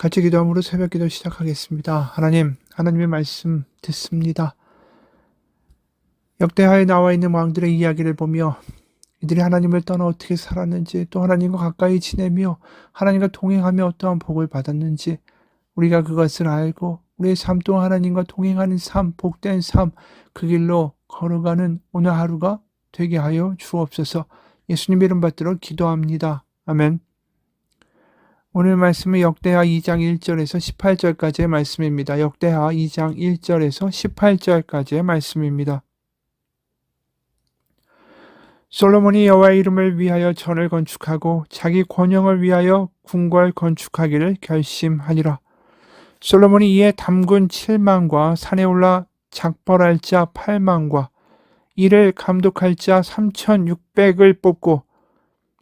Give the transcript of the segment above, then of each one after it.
같이 기도함으로 새벽 기도 시작하겠습니다. 하나님의 말씀 듣습니다. 역대하에 나와 있는 왕들의 이야기를 보며 이들이 하나님을 떠나 어떻게 살았는지, 또 하나님과 가까이 지내며 하나님과 동행하며 어떠한 복을 받았는지 우리가 그것을 알고 우리의 삶 동안 하나님과 동행하는 삶, 복된 삶, 그 길로 걸어가는 오늘 하루가 되게 하여 주옵소서. 예수님 이름 받들어 기도합니다. 아멘. 오늘 말씀은 역대하 2장 1절에서 18절까지의 말씀입니다. 역대하 2장 1절에서 18절까지의 말씀입니다. 솔로몬이 여호와의 이름을 위하여 전을 건축하고 자기 권영을 위하여 궁궐 건축하기를 결심하니라. 솔로몬이 이에 담군 7만과 산에 올라 작벌할 자 8만과 이를 감독할 자 3,600을 뽑고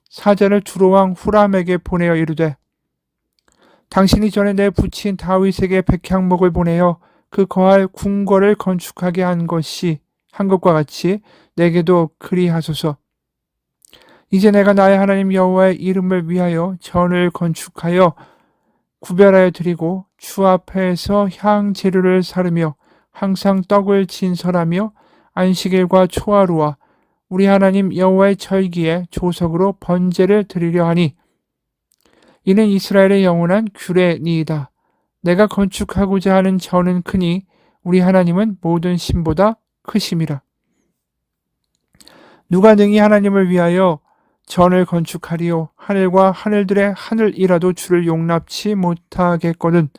사자를 두로왕 후람에게 보내어 이르되 당신이 전에 내 부친 다윗에게 백향목을 보내어 그 거할 궁궐을 건축하게 한 것과 같이 내게도 그리하소서. 이제 내가 나의 하나님 여호와의 이름을 위하여 전을 건축하여 구별하여 드리고 주 앞에서 향 재료를 사르며 항상 떡을 진설하며 안식일과 초하루와 우리 하나님 여호와의 절기에 조석으로 번제를 드리려 하니 이는 이스라엘의 영원한 규례니이다. 내가 건축하고자 하는 전은 크니 우리 하나님은 모든 신보다 크심이라. 누가 능히 하나님을 위하여 전을 건축하리요. 하늘과 하늘들의 하늘이라도 주를 용납치 못하겠거든.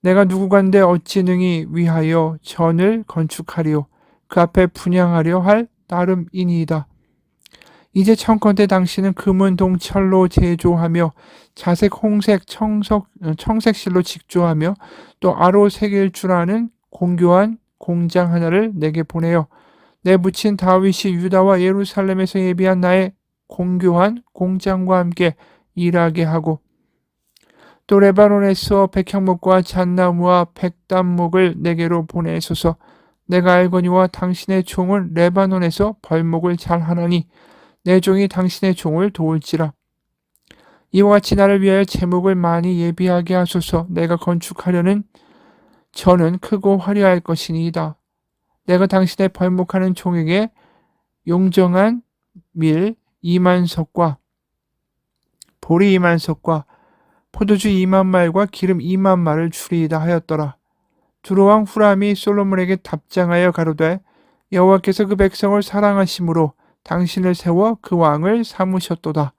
내가 누구간데 어찌 능히 위하여 전을 건축하리요. 그 앞에 분향하려 할 따름이니이다. 이제 청컨대 당신은 금은 동철로 제조하며 자색 홍색 청색실로 직조하며 또 아로 새길 줄 아는 공교한 공장 하나를 내게 보내요. 내 부친 다윗이 유다와 예루살렘에서 예비한 나의 공교한 공장과 함께 일하게 하고 또 레바논에서 백향목과 잣나무와 백담목을 내게로 보내소서. 내가 알거니와 당신의 종은 레바논에서 벌목을 잘 하나니 내 종이 당신의 종을 도울지라. 이와 같이 나를 위하여 제목을 많이 예비하게 하소서. 내가 건축하려는 전은 크고 화려할 것이니이다. 내가 당신의 벌목하는 종에게 용정한 밀 2만석과 보리 2만석과 포도주 2만 말과 기름 2만 말을 주리이다 하였더라. 두로왕 후람이 솔로몬에게 답장하여 가로되 여호와께서 그 백성을 사랑하심으로 당신을 세워 그 왕을 삼으셨도다.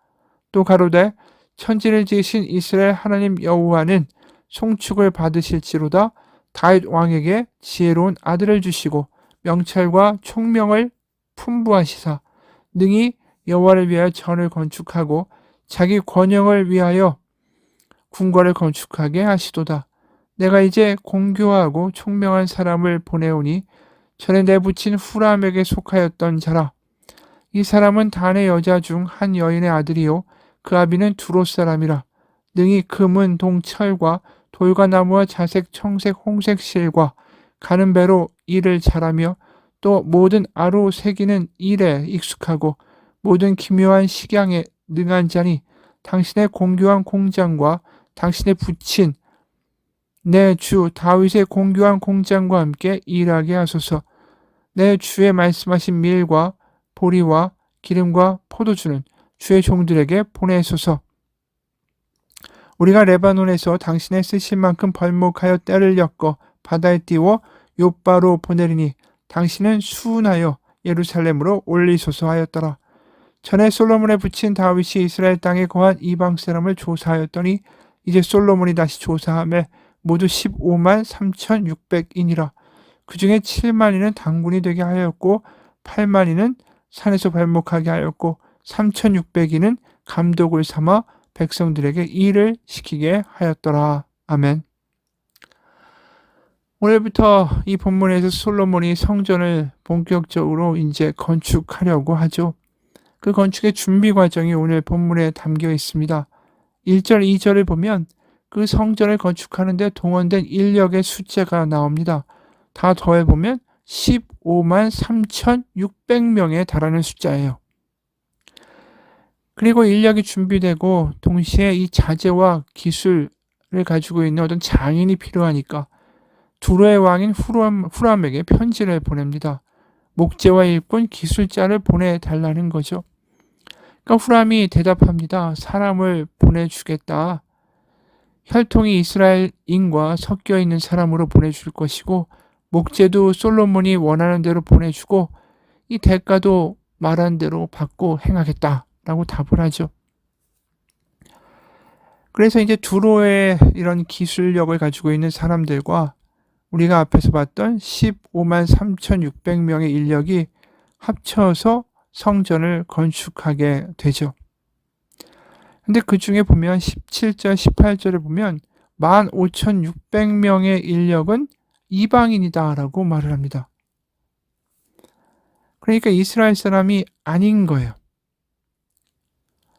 또 가로되 천지를 지으신 이스라엘 하나님 여호와는 송축을 받으실지로다. 다윗 왕에게 지혜로운 아들을 주시고 명철과 총명을 풍부하시사 능히 여호와를 위하여 전을 건축하고 자기 권영을 위하여 궁궐을 건축하게 하시도다. 내가 이제 공교하고 총명한 사람을 보내오니 전에 내 부친 후람에게 속하였던 자라. 이 사람은 단의 여자 중 한 여인의 아들이요 그 아비는 두로 사람이라. 능히 금은 동철과 돌과 나무와 자색 청색 홍색 실과 가는 배로 일을 잘하며 또 모든 아로 새기는 일에 익숙하고 모든 기묘한 식양에 능한 자니 당신의 공교한 공장과 당신의 부친 내 주 다윗의 공교한 공장과 함께 일하게 하소서. 내 주의 말씀하신 밀과 보리와 기름과 포도주는 주의 종들에게 보내소서. 우리가 레바논에서 당신의 쓰신 만큼 벌목하여 떼를 엮어 바다에 띄워 욥바로 보내리니 당신은 수운하여 예루살렘으로 올리소서 하였더라. 전에 솔로몬의 부친 다윗이 이스라엘 땅에 거한 이방 사람을 조사하였더니 이제 솔로몬이 다시 조사하며 모두 15만 3,600인이라. 그 중에 7만이는 당군이 되게 하였고 8만이는 산에서 발목하게 하였고 3,600인은 감독을 삼아 백성들에게 일을 시키게 하였더라. 아멘. 오늘부터 이 본문에서 솔로몬이 성전을 본격적으로 이제 건축하려고 하죠. 그 건축의 준비 과정이 오늘 본문에 담겨 있습니다. 1절, 2절을 보면 그 성전을 건축하는 데 동원된 인력의 숫자가 나옵니다. 다 더해보면 15만 3,600명에 달하는 숫자예요. 그리고 인력이 준비되고 동시에 이 자재와 기술, 가지고 있는 어떤 장인이 필요하니까 두로의 왕인 후람에게 편지를 보냅니다. 목재와 일꾼, 기술자를 보내달라는 거죠. 그러니까 후람이 대답합니다. 사람을 보내주겠다. 혈통이 이스라엘인과 섞여 있는 사람으로 보내줄 것이고 목재도 솔로몬이 원하는 대로 보내주고 이 대가도 말한 대로 받고 행하겠다라고 답을 하죠. 그래서 이제 두로의 이런 기술력을 가지고 있는 사람들과 우리가 앞에서 봤던 15만 3,600명의 인력이 합쳐서 성전을 건축하게 되죠. 근데 그 중에 보면 17절, 18절을 보면 15,600명의 인력은 이방인이다라고 말을 합니다. 그러니까 이스라엘 사람이 아닌 거예요.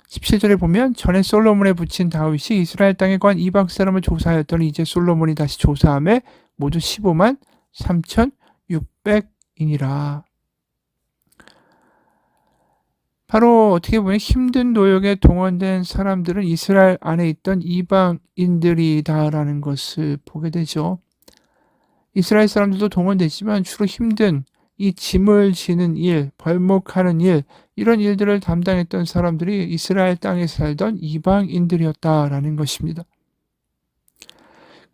17절에 보면 전에 솔로몬에 붙인 다윗이 이스라엘 땅에 관한 이방 사람을 조사하였더니 이제 솔로몬이 다시 조사함에 모두 15만 3,600인이라. 바로 어떻게 보면 힘든 노역에 동원된 사람들은 이스라엘 안에 있던 이방인들이다라는 것을 보게 되죠. 이스라엘 사람들도 동원되지만 주로 힘든 이 짐을 지는 일, 벌목하는 일, 이런 일들을 담당했던 사람들이 이스라엘 땅에 살던 이방인들이었다라는 것입니다.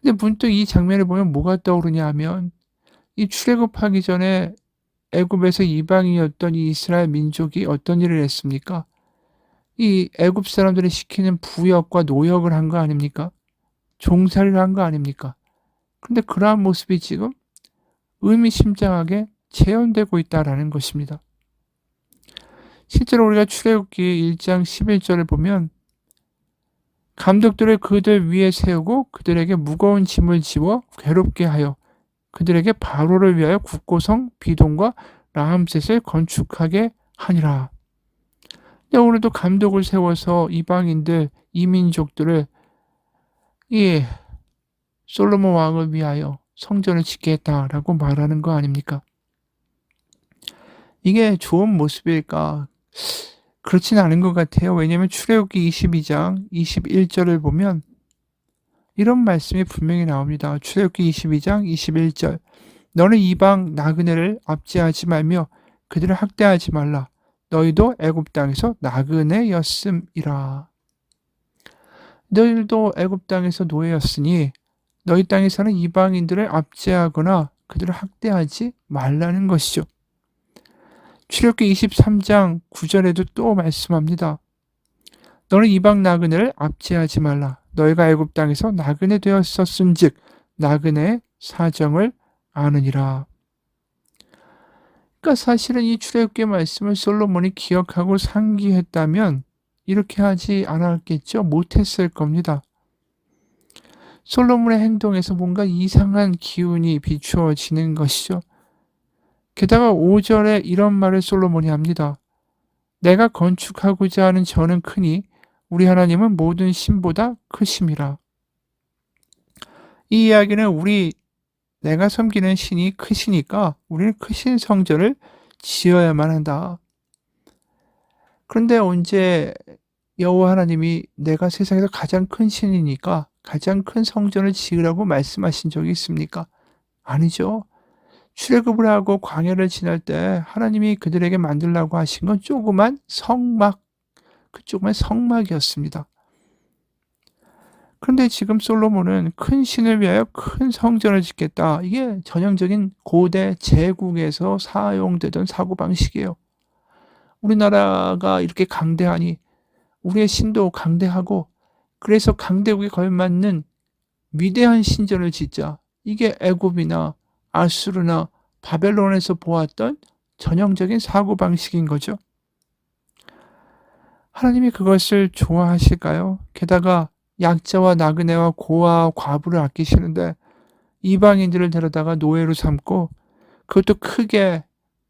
근데 문득 이 장면을 보면 뭐가 떠오르냐 하면 이 출애굽하기 전에 애굽에서 이방인이었던 이 이스라엘 민족이 어떤 일을 했습니까? 이 애굽 사람들이 시키는 부역과 노역을 한 거 아닙니까? 종살이를 한 거 아닙니까? 근데 그러한 모습이 지금 의미심장하게 재현되고 있다라는 것입니다. 실제로 우리가 출애굽기 1장 11절을 보면 감독들을 그들 위에 세우고 그들에게 무거운 짐을 지워 괴롭게 하여 그들에게 바로를 위하여 국고성 비동과 라함셋을 건축하게 하니라. 근데 오늘도 감독을 세워서 이방인들, 이민족들을 이 솔로몬 왕을 위하여 성전을 짓게 했다라고 말하는 거 아닙니까? 이게 좋은 모습일까? 그렇진 않은 것 같아요. 왜냐하면 출애굽기 22장 21절을 보면 이런 말씀이 분명히 나옵니다. 출애굽기 22장 21절 너는 이방 나그네를 압제하지 말며 그들을 학대하지 말라. 너희도 애굽 땅에서 나그네였음이라. 너희들도 애굽 땅에서 노예였으니 너희 땅에 사는 이방인들을 압제하거나 그들을 학대하지 말라는 것이죠. 출애굽기 23장 9절에도 또 말씀합니다. 너는 이방 나그네를 압제하지 말라. 너희가 애굽 땅에서 나그네 되었었은즉 나그네의 사정을 아느니라. 그러니까 사실은 이 출애굽기 말씀을 솔로몬이 기억하고 상기했다면 이렇게 하지 않았겠죠. 못했을 겁니다. 솔로몬의 행동에서 뭔가 이상한 기운이 비추어지는 것이죠. 게다가 5절에 이런 말을 솔로몬이 합니다. 내가 건축하고자 하는 저는 크니 우리 하나님은 모든 신보다 크심이라. 이 이야기는 내가 섬기는 신이 크시니까 우리는 크신 성전을 지어야만 한다. 그런데 언제 여호와 하나님이 내가 세상에서 가장 큰 신이니까 가장 큰 성전을 지으라고 말씀하신 적이 있습니까? 아니죠. 출애굽을 하고 광야를 지날 때 하나님이 그들에게 만들라고 하신 건 조그만 성막, 그 조그만 성막이었습니다. 그런데 지금 솔로몬은 큰 신을 위하여 큰 성전을 짓겠다. 이게 전형적인 고대 제국에서 사용되던 사고방식이에요. 우리나라가 이렇게 강대하니 우리의 신도 강대하고 그래서 강대국에 걸맞는 위대한 신전을 짓자. 이게 애굽이나 아수르나 바벨론에서 보았던 전형적인 사고방식인 거죠. 하나님이 그것을 좋아하실까요? 게다가 약자와 나그네와 고아와 과부를 아끼시는데 이방인들을 데려다가 노예로 삼고 그것도 크게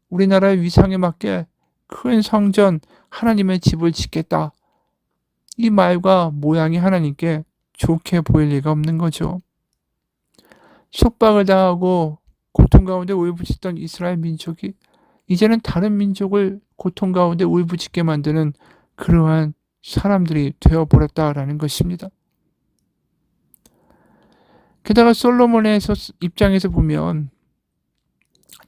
우리나라의 위상에 맞게 큰 성전 하나님의 집을 짓겠다. 이 말과 모양이 하나님께 좋게 보일 리가 없는 거죠. 속박을 당하고 고통 가운데 울부짖던 이스라엘 민족이 이제는 다른 민족을 고통 가운데 울부짖게 만드는 그러한 사람들이 되어버렸다라는 것입니다. 게다가 솔로몬의 입장에서 보면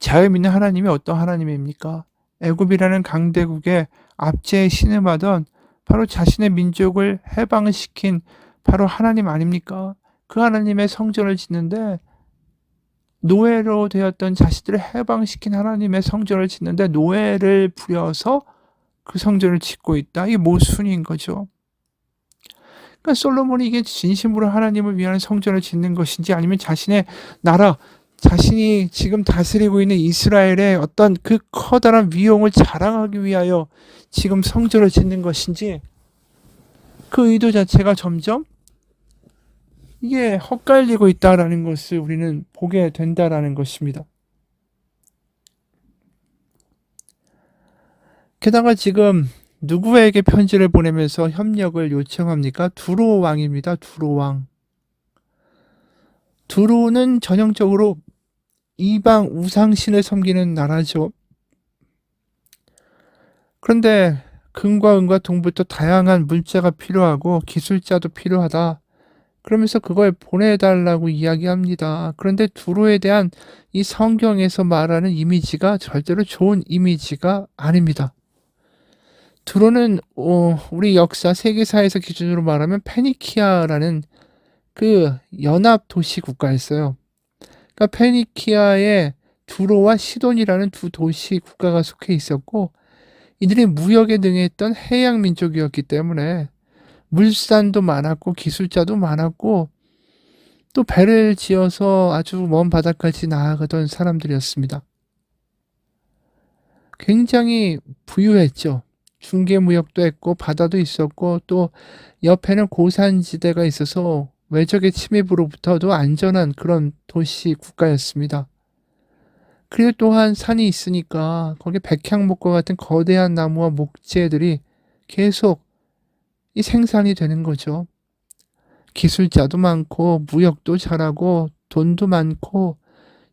자유 믿는 하나님이 어떤 하나님입니까? 애굽이라는 강대국에 압제에 신음하던 바로 자신의 민족을 해방시킨 바로 하나님 아닙니까? 그 하나님의 성전을 짓는데 노예로 되었던 자신들을 해방시킨 하나님의 성전을 짓는데 노예를 부려서 그 성전을 짓고 있다. 이게 모순인 거죠. 그러니까 솔로몬이 이게 진심으로 하나님을 위한 성전을 짓는 것인지 아니면 자신의 나라, 자신이 지금 다스리고 있는 이스라엘의 어떤 그 커다란 위용을 자랑하기 위하여 지금 성전을 짓는 것인지 그 의도 자체가 점점 이게 헛갈리고 있다라는 것을 우리는 보게 된다라는 것입니다. 게다가 지금 누구에게 편지를 보내면서 협력을 요청합니까? 두로 왕입니다. 두로 왕. 두로는 전형적으로 이방 우상신을 섬기는 나라죠. 그런데 금과 은과 동부터 다양한 물자가 필요하고 기술자도 필요하다. 그러면서 그걸 보내달라고 이야기합니다. 그런데 두로에 대한 이 성경에서 말하는 이미지가 절대로 좋은 이미지가 아닙니다. 두로는 우리 역사 세계사에서 기준으로 말하면 페니키아라는 그 연합 도시 국가였어요. 그러니까 페니키아에 두로와 시돈이라는 두 도시 국가가 속해 있었고 이들이 무역에 능했던 해양 민족이었기 때문에 물산도 많았고 기술자도 많았고 또 배를 지어서 아주 먼 바다까지 나아가던 사람들이었습니다. 굉장히 부유했죠. 중개무역도 했고 바다도 있었고 또 옆에는 고산지대가 있어서 외적의 침입으로부터도 안전한 그런 도시 국가였습니다. 그리고 또한 산이 있으니까 거기 백향목과 같은 거대한 나무와 목재들이 계속 이 생산이 되는 거죠. 기술자도 많고 무역도 잘하고 돈도 많고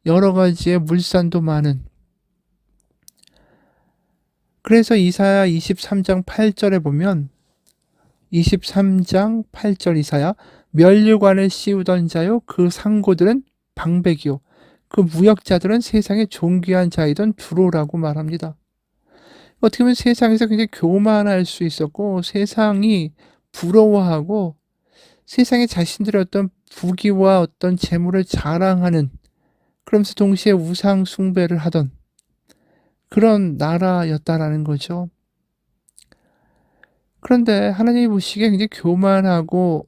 여러 가지의 물산도 많은. 그래서 이사야 23장 8절에 보면 23장 8절 이사야 면류관을 씌우던 자요 그 상고들은 방백이요 그 무역자들은 세상에 존귀한 자이던 두로라고 말합니다. 어떻게 보면 세상에서 굉장히 교만할 수 있었고 세상이 부러워하고 세상에 자신들의 어떤 부귀와 어떤 재물을 자랑하는 그러면서 동시에 우상 숭배를 하던 그런 나라였다라는 거죠. 그런데 하나님이 보시기에 굉장히 교만하고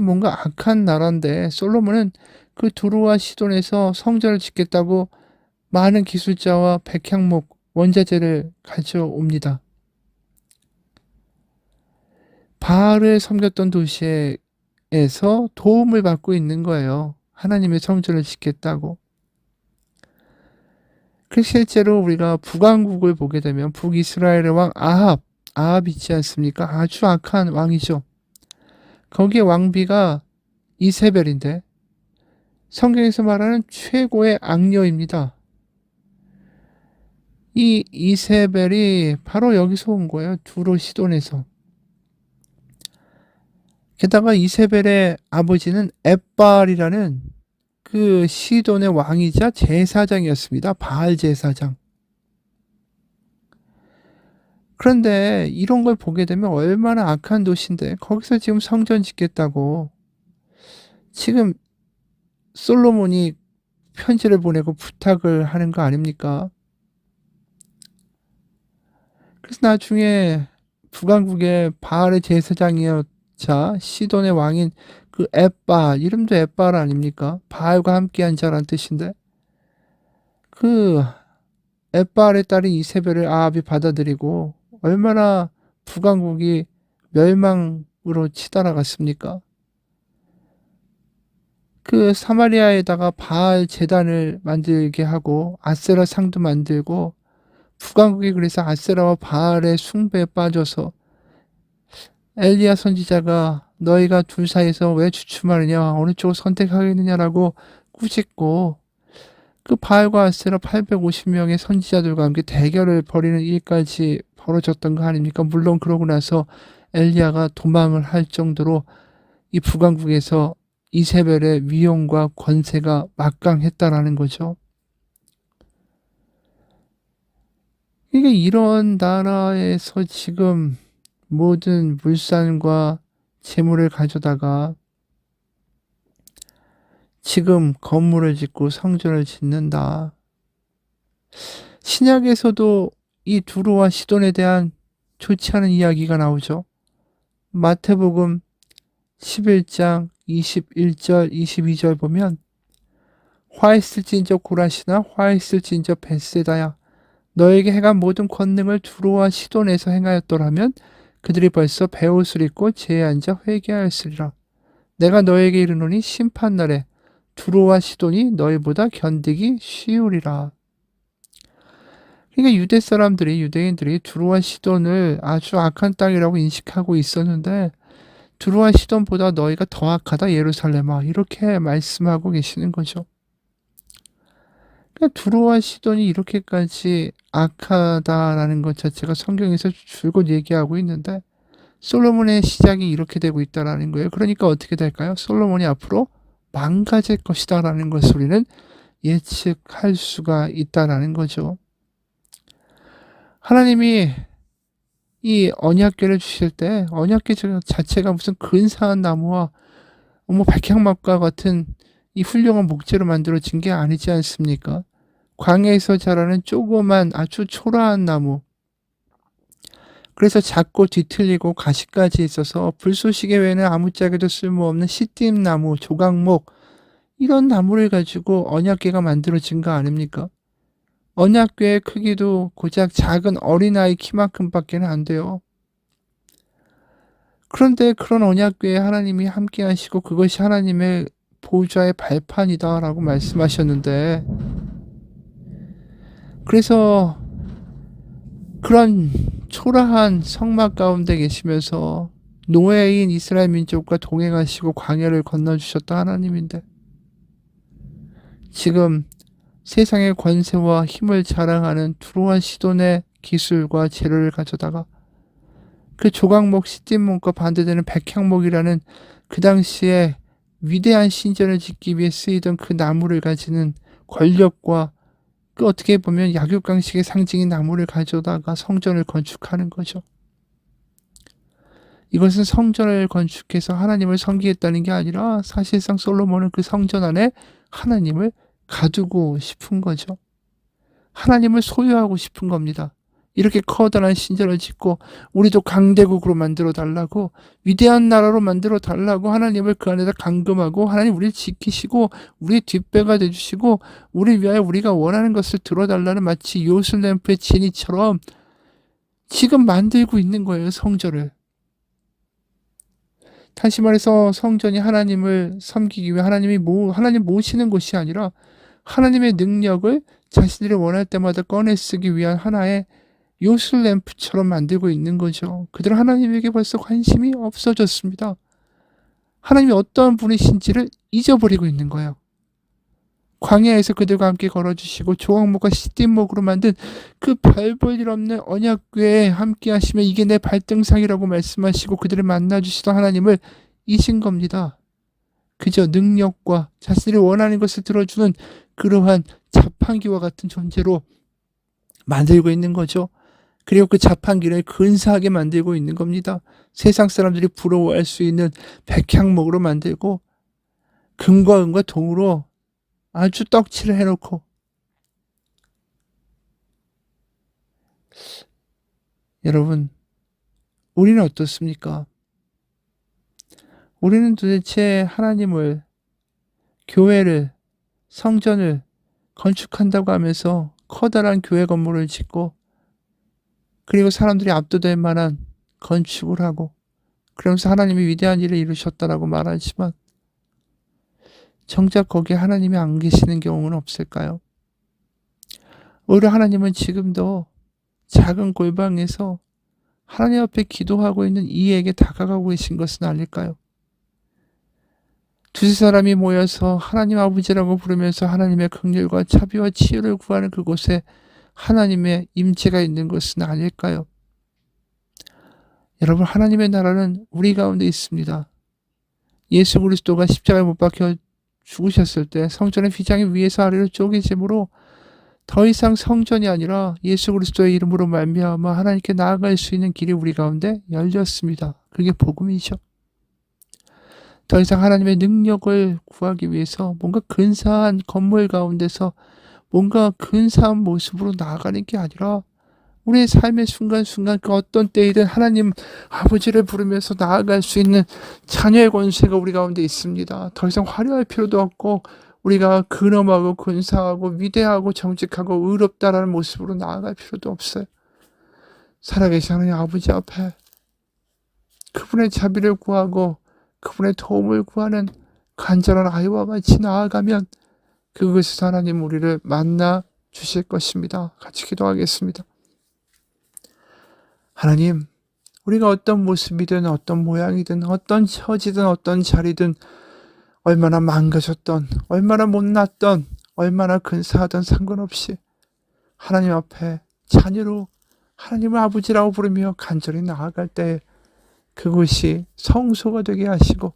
뭔가 악한 나라인데 솔로몬은 그 두로와 시돈에서 성전을 짓겠다고 많은 기술자와 백향목, 원자재를 가져옵니다. 바알을 섬겼던 도시에서 도움을 받고 있는 거예요. 하나님의 성전을 짓겠다고. 그 실제로 우리가 북왕국을 보게 되면 북이스라엘의 왕 아합 있지 않습니까? 아주 악한 왕이죠. 거기에 왕비가 이세벨인데 성경에서 말하는 최고의 악녀입니다. 이 이세벨이 바로 여기서 온 거예요. 두로 시돈에서. 게다가 이세벨의 아버지는 엣발이라는 그 시돈의 왕이자 제사장이었습니다. 바알 제사장. 그런데 이런 걸 보게 되면 얼마나 악한 도시인데 거기서 지금 성전 짓겠다고 지금 솔로몬이 편지를 보내고 부탁을 하는 거 아닙니까? 그래서 나중에 북왕국의 바알의 제사장이었자 시돈의 왕인 그 엣발, 이름도 엣발 아닙니까? 바알과 함께한 자란 뜻인데 그 엣발의 딸인 이세벨을 아합이 받아들이고 얼마나 북왕국이 멸망으로 치달아갔습니까? 그 사마리아에다가 바알 제단을 만들게 하고 아세라 상도 만들고 북왕국이 그래서 아세라와 바알의 숭배에 빠져서 엘리야 선지자가 너희가 둘 사이에서 왜 주춤하느냐 어느 쪽을 선택하겠느냐라고 꾸짖고 그 바알과 아세라 850명의 선지자들과 함께 대결을 벌이는 일까지 벌어졌던 거 아닙니까? 물론 그러고 나서 엘리야가 도망을 할 정도로 이 북왕국에서 이세벨의 위엄과 권세가 막강했다라는 거죠. 이게 이런 나라에서 지금 모든 물산과 재물을 가져다가 지금 건물을 짓고 성전을 짓는다. 신약에서도 이 두로와 시돈에 대한 좋지 않은 이야기가 나오죠. 마태복음 11장 21절 22절 보면 화 있을진저 고라시나 화 있을진저 벳세다야 너에게 행한 모든 권능을 두로와 시돈에서 행하였더라면 그들이 벌써 베옷을 입고 제에 앉아 회개하였으리라. 내가 너에게 이르노니 심판날에 두로와 시돈이 너희보다 견디기 쉬우리라. 그러니까 유대 사람들이 유대인들이 두로와 시돈을 아주 악한 땅이라고 인식하고 있었는데 두로와 시돈보다 너희가 더 악하다 예루살렘아 이렇게 말씀하고 계시는 거죠. 그러니까 두로와 시돈이 이렇게까지 악하다라는 것 자체가 성경에서 줄곧 얘기하고 있는데 솔로몬의 시작이 이렇게 되고 있다라는 거예요. 그러니까 어떻게 될까요? 솔로몬이 앞으로 망가질 것이다라는 것을 우리는 예측할 수가 있다라는 거죠. 하나님이 이 언약궤를 주실 때 언약궤 자체가 무슨 근사한 나무와 백향목과 같은 이 훌륭한 목재로 만들어진 게 아니지 않습니까? 광야에서 자라는 조그만 아주 초라한 나무. 그래서 작고 뒤틀리고 가시까지 있어서 불쏘시개 외에는 아무짝에도 쓸모없는 시띠나무, 조각목 이런 나무를 가지고 언약궤가 만들어진 거 아닙니까? 언약궤의 크기도 고작 작은 어린아이 키만큼밖에 안 돼요. 그런데 그런 언약궤에 하나님이 함께 하시고 그것이 하나님의 보좌의 발판이다라고 말씀하셨는데 그래서 그런 초라한 성막 가운데 계시면서 노예인 이스라엘 민족과 동행하시고 광야를 건너주셨던 하나님인데 지금 세상의 권세와 힘을 자랑하는 두로와 시돈의 기술과 재료를 가져다가 그 조각목 시띠목과 반대되는 백향목이라는 그 당시에 위대한 신전을 짓기 위해 쓰이던 그 나무를 가지는 권력과 그 어떻게 보면 약육강식의 상징인 나무를 가져다가 성전을 건축하는 거죠. 이것은 성전을 건축해서 하나님을 섬기겠다는 게 아니라 사실상 솔로몬은 그 성전 안에 하나님을 가두고 싶은 거죠. 하나님을 소유하고 싶은 겁니다. 이렇게 커다란 신전을 짓고 우리도 강대국으로 만들어 달라고 위대한 나라로 만들어 달라고 하나님을 그 안에다 감금하고 하나님 우리를 지키시고 우리의 뒷배가 되주시고 우리 위하여 우리가 원하는 것을 들어달라는 마치 요술램프의 진이처럼 지금 만들고 있는 거예요. 성전을. 다시 말해서 성전이 하나님을 섬기기 위해 하나님 모시는 곳이 아니라 하나님의 능력을 자신들이 원할 때마다 꺼내 쓰기 위한 하나의 요술 램프처럼 만들고 있는 거죠. 그들은 하나님에게 벌써 관심이 없어졌습니다. 하나님이 어떤 분이신지를 잊어버리고 있는 거예요. 광야에서 그들과 함께 걸어주시고 조각목과 시띠목으로 만든 그 별 볼 일 없는 언약궤에 함께 하시며 이게 내 발등상이라고 말씀하시고 그들을 만나주시던 하나님을 잊은 겁니다. 그저 능력과 자신이 원하는 것을 들어주는 그러한 자판기와 같은 존재로 만들고 있는 거죠. 그리고 그 자판기를 근사하게 만들고 있는 겁니다. 세상 사람들이 부러워할 수 있는 백향목으로 만들고 금과 은과 동으로 아주 떡칠을 해놓고 여러분 우리는 어떻습니까? 우리는 도대체 하나님을 교회를 성전을 건축한다고 하면서 커다란 교회 건물을 짓고 그리고 사람들이 압도될 만한 건축을 하고 그러면서 하나님이 위대한 일을 이루셨다라고 말하지만 정작 거기에 하나님이 안 계시는 경우는 없을까요? 오히려 하나님은 지금도 작은 골방에서 하나님 앞에 기도하고 있는 이에게 다가가고 계신 것은 아닐까요? 두세 사람이 모여서 하나님 아버지라고 부르면서 하나님의 긍휼과 자비와 치유를 구하는 그곳에 하나님의 임재가 있는 것은 아닐까요? 여러분 하나님의 나라는 우리 가운데 있습니다. 예수 그리스도가 십자가에 못 박혀 죽으셨을 때 성전의 휘장이 위에서 아래로 쪼개짐으로 더 이상 성전이 아니라 예수 그리스도의 이름으로 말미암아 하나님께 나아갈 수 있는 길이 우리 가운데 열렸습니다. 그게 복음이죠. 더 이상 하나님의 능력을 구하기 위해서 뭔가 근사한 건물 가운데서 뭔가 근사한 모습으로 나아가는 게 아니라 우리의 삶의 순간순간 그 어떤 때이든 하나님 아버지를 부르면서 나아갈 수 있는 자녀의 권세가 우리 가운데 있습니다. 더 이상 화려할 필요도 없고 우리가 근엄하고 근사하고 위대하고 정직하고 의롭다라는 모습으로 나아갈 필요도 없어요. 살아계신 하나님 아버지 앞에 그분의 자비를 구하고 그분의 도움을 구하는 간절한 아이와 같이 나아가면 그것에서 하나님 우리를 만나 주실 것입니다. 같이 기도하겠습니다. 하나님, 우리가 어떤 모습이든 어떤 모양이든 어떤 처지든 어떤 자리든 얼마나 망가졌던, 얼마나 못났던, 얼마나 근사하던 상관없이 하나님 앞에 자녀로 하나님을 아버지라고 부르며 간절히 나아갈 때 그곳이 성소가 되게 하시고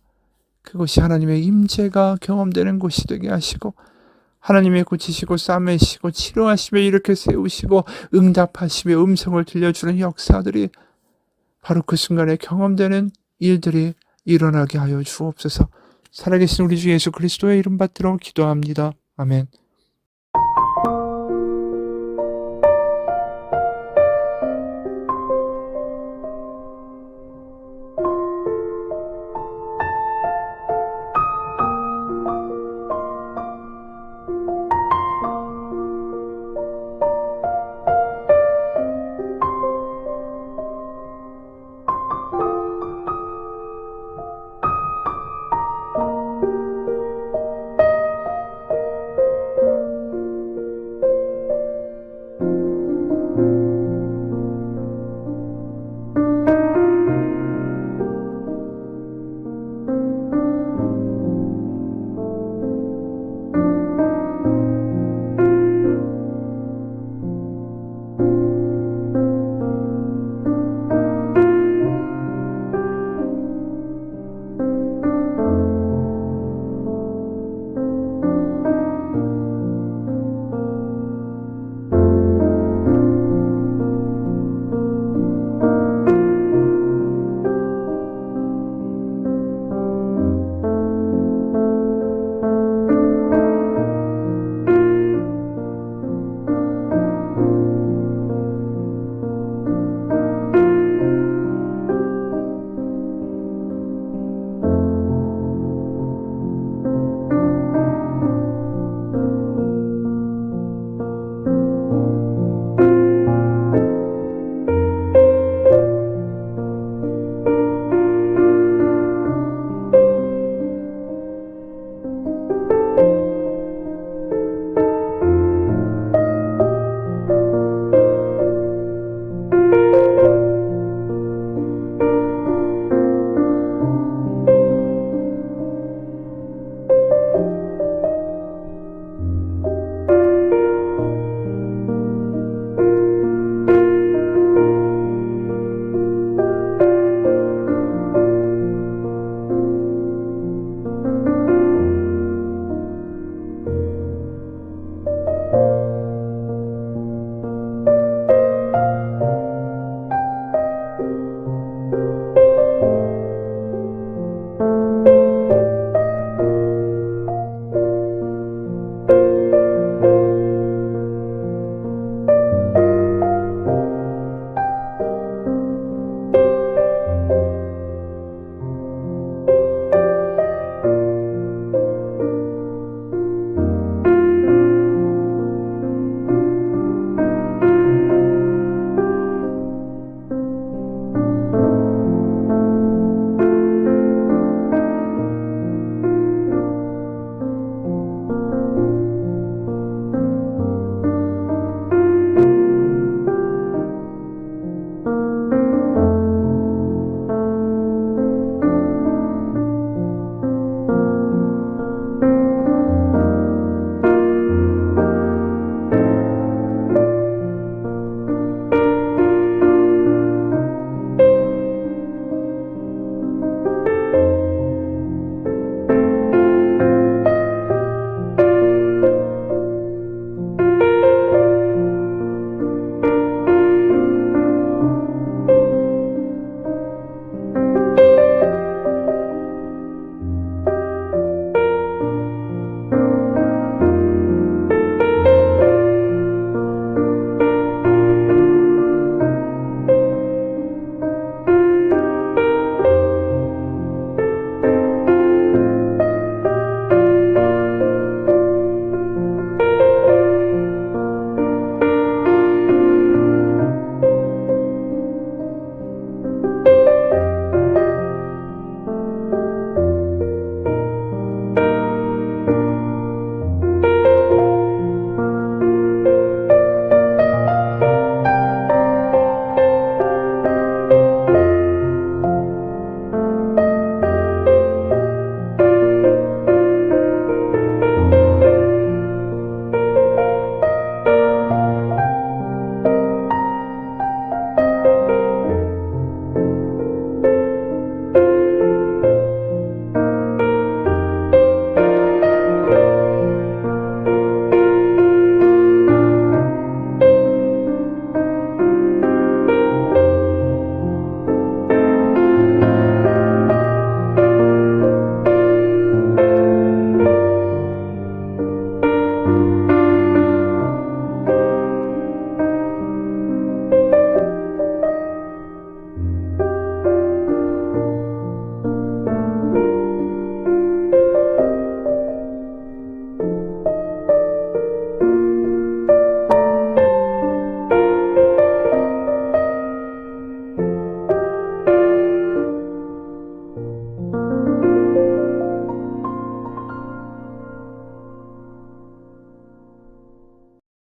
그곳이 하나님의 임재가 경험되는 곳이 되게 하시고 하나님의 고치시고 싸매시고 치료하시며 이렇게 세우시고 응답하시며 음성을 들려주는 역사들이 바로 그 순간에 경험되는 일들이 일어나게 하여 주옵소서. 살아계신 우리 주 예수 그리스도의 이름 받들어 기도합니다. 아멘.